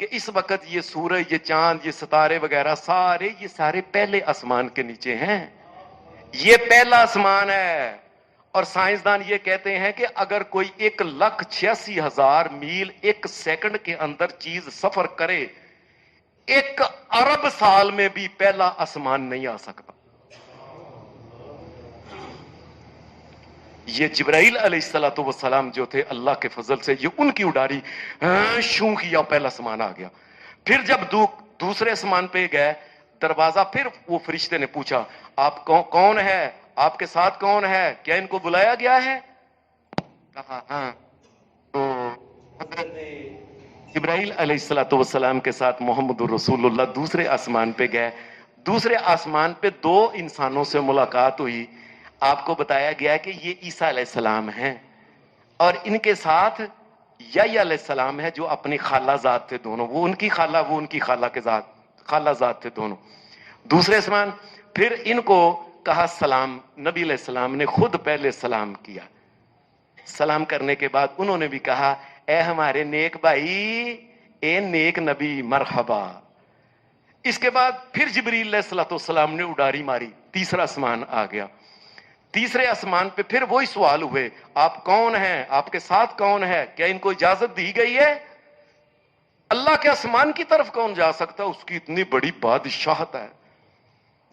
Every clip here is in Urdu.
کہ اس وقت یہ سورج، یہ چاند، یہ ستارے وغیرہ یہ سارے پہلے آسمان کے نیچے ہیں. یہ پہلا آسمان ہے. اور سائنسدان یہ کہتے ہیں کہ اگر کوئی 1,86,000 میل ایک سیکنڈ کے اندر چیز سفر کرے، 1 ارب سال میں بھی پہلا آسمان نہیں آ سکتا. یہ جبرائیل علیہ السلام جو تھے اللہ کے فضل سے، یہ ان کی اڈاری شوں کیا، پہلا آسمان آ گیا. پھر جب دوسرے آسمان پہ گئے، دروازہ پھر وہ فرشتے نے پوچھا آپ کون ہے، آپ کے ساتھ کون ہے، کیا ان کو بلایا گیا ہے؟ کہا ہاں. تو جبرائیل علیہ السلام کے ساتھ محمد الرسول اللہ دوسرے آسمان پہ گئے. دوسرے آسمان پہ 2 انسانوں سے ملاقات ہوئی. آپ کو بتایا گیا کہ یہ عیسیٰ علیہ السلام ہیں اور ان کے ساتھ یحییٰ علیہ السلام ہے جو اپنی خالہ ذات تھے دونوں. وہ ان کی خالہ، وہ ان کی خالہ کے ذات، خالہ ذات تھے دونوں. دوسرے آسمان پھر ان کو کہا سلام. نبی علیہ السلام نے خود پہلے سلام کیا. سلام کرنے کے بعد انہوں نے بھی کہا اے ہمارے نیک بھائی، اے نیک نبی، مرحبا. اس کے بعد پھر جبریل علیہ السلام نے اڈاری ماری، تیسرا آسمان آ گیا. تیسرے آسمان پہ پھر وہی سوال ہوئے آپ کون ہیں، آپ کے ساتھ کون ہے، کیا ان کو اجازت دی گئی ہے؟ اللہ کے آسمان کی طرف کون جا سکتا؟ اس کی اتنی بڑی بادشاہت ہے،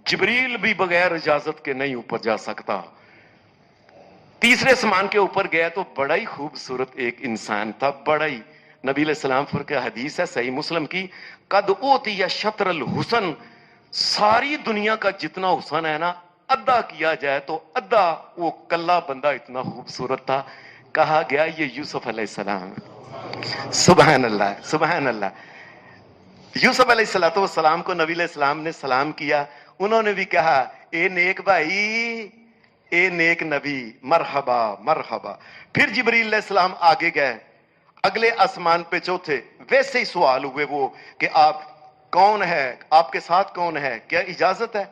جبریل بھی بغیر اجازت کے نہیں اوپر جا سکتا. تیسرے آسمان کے اوپر گیا تو بڑا ہی خوبصورت ایک انسان تھا، بڑا ہی. نبی علیہ السلام فرق حدیث ہے صحیح مسلم کی، قد اوتی شطر الحسن، ساری دنیا کا جتنا حسن ہے نا، ادھا کیا جائے تو ادھا وہ کلا بندہ اتنا خوبصورت تھا. کہا گیا یہ یوسف علیہ السلام. سبحان اللہ، سبحان اللہ. یوسف علیہ السلام کو نبی علیہ السلام نے سلام کیا. انہوں نے بھی کہا اے نیک بھائی، اے نیک نبی، مرحبا مرحبا. پھر جبریل علیہ السلام آگے گئے، اگلے آسمان پہ چوتھے ویسے ہی سوال ہوئے وہ کہ آپ کون ہے، آپ کے ساتھ کون ہے، کیا اجازت ہے؟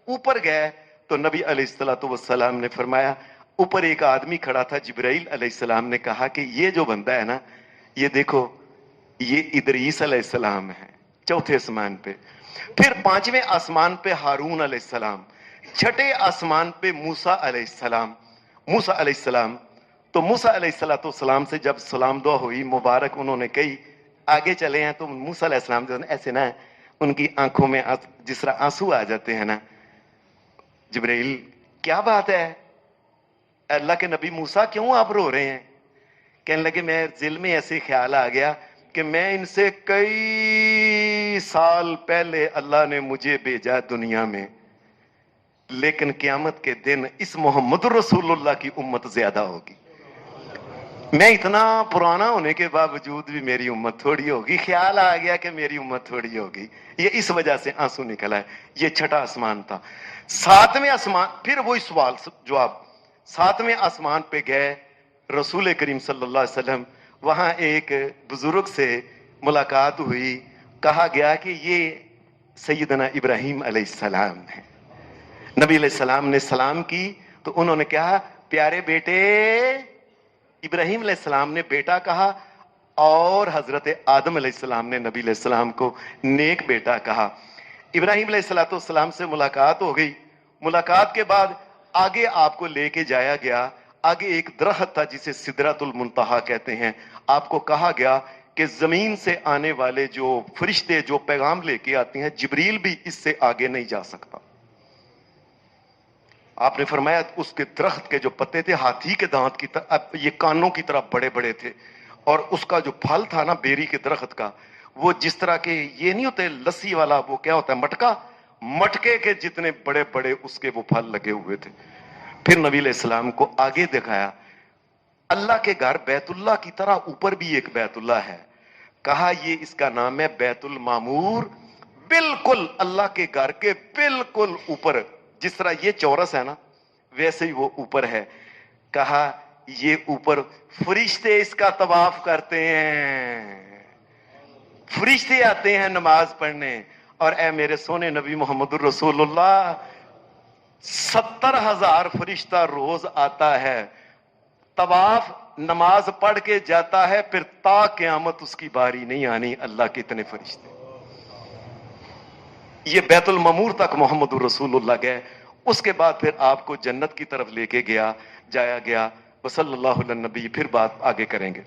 اوپر گئے تو نبی علیہ السلام نے فرمایا، اوپر ایک آدمی کھڑا تھا. جبرائیل علیہ السلام نے کہا کہ یہ جو بندہ ہے نا، یہ دیکھو یہ ادریس علیہ السلام ہے چوتھے آسمان پہ. پھر 5ویں آسمان پہ ہارون علیہ السلام، 6ٹھے آسمان پہ موسیٰ علیہ السلام. موسیٰ علیہ السلام تو موسیٰ علیہ السلام سے جب سلام دعا ہوئی مبارک، انہوں نے کہی آگے چلے ہیں تو موسیٰ علیہ السلام جو ایسے نہ ان کی آنکھوں میں جس طرح آنسو آ جاتے ہیں نا. جبرائیل کیا بات ہے اللہ کے نبی موسیٰ کیوں آپ رو رہے ہیں؟ کہنے لگے میں دل میں ایسے خیال آ گیا کہ میں ان سے کئی سال پہلے اللہ نے مجھے بھیجا دنیا میں، لیکن قیامت کے دن اس محمد رسول اللہ کی امت زیادہ ہوگی. میں اتنا پرانا ہونے کے باوجود بھی میری امت تھوڑی ہوگی. خیال آ گیا کہ میری امت تھوڑی ہوگی، یہ اس وجہ سے آنسو نکلا ہے. یہ 6ٹھا آسمان تھا. 7ویں آسمان پھر وہی سوال جواب. 7ویں آسمان پہ گئے، رسول کریم صلی اللہ علیہ وسلم، وہاں ایک بزرگ سے ملاقات ہوئی. کہا گیا کہ یہ سیدنا ابراہیم علیہ السلام ہے. نبی علیہ السلام نے سلام کی تو انہوں نے کہا پیارے بیٹے. ابراہیم علیہ السلام نے بیٹا کہا اور حضرت آدم علیہ السلام نے نبی علیہ السلام کو نیک بیٹا کہا. ابراہیم علیہ السلام سے ملاقات ہو گئی. ملاقات کے بعد آگے آپ کو لے کے جایا گیا. آگے ایک درخت تھا جسے سدرۃ المنتہا کہتے ہیں. آپ کو کہا گیا کہ زمین سے آنے والے جو فرشتے جو پیغام لے کے آتے ہیں، جبریل بھی اس سے آگے نہیں جا سکتا. آپ نے فرمایا اس کے درخت کے جو پتے تھے ہاتھی کے دانت کی طرح، یہ کانوں کی طرح بڑے بڑے تھے، اور اس کا جو پھل تھا نا بیری کے درخت کا، وہ جس طرح کے یہ نہیں ہوتے لسی والا، وہ کیا ہوتا ہے مٹکا، مٹکے کے جتنے بڑے بڑے اس کے وہ پھل لگے ہوئے تھے. پھر نبی علیہ السلام کو آگے دکھایا اللہ کے گھر بیت اللہ کی طرح اوپر بھی ایک بیت اللہ ہے. کہا یہ اس کا نام ہے بیت المعمور. بالکل اللہ کے گھر کے بالکل اوپر، جس طرح یہ چورس ہے نا ویسے ہی وہ اوپر ہے. کہا یہ اوپر فرشتے اس کا طواف کرتے ہیں، فرشتے آتے ہیں نماز پڑھنے. اور اے میرے سونے نبی محمد الرسول اللہ، 70,000 فرشتہ روز آتا ہے. طواف نماز پڑھ کے جاتا ہے، پھر تا قیامت اس کی باری نہیں آنی، اللہ کے اتنے فرشتے. یہ بیت المعمور تک محمد رسول اللہ گئے، اس کے بعد پھر آپ کو جنت کی طرف لے کے جایا گیا. وصلی اللہ علی النبی. پھر بات آگے کریں گے.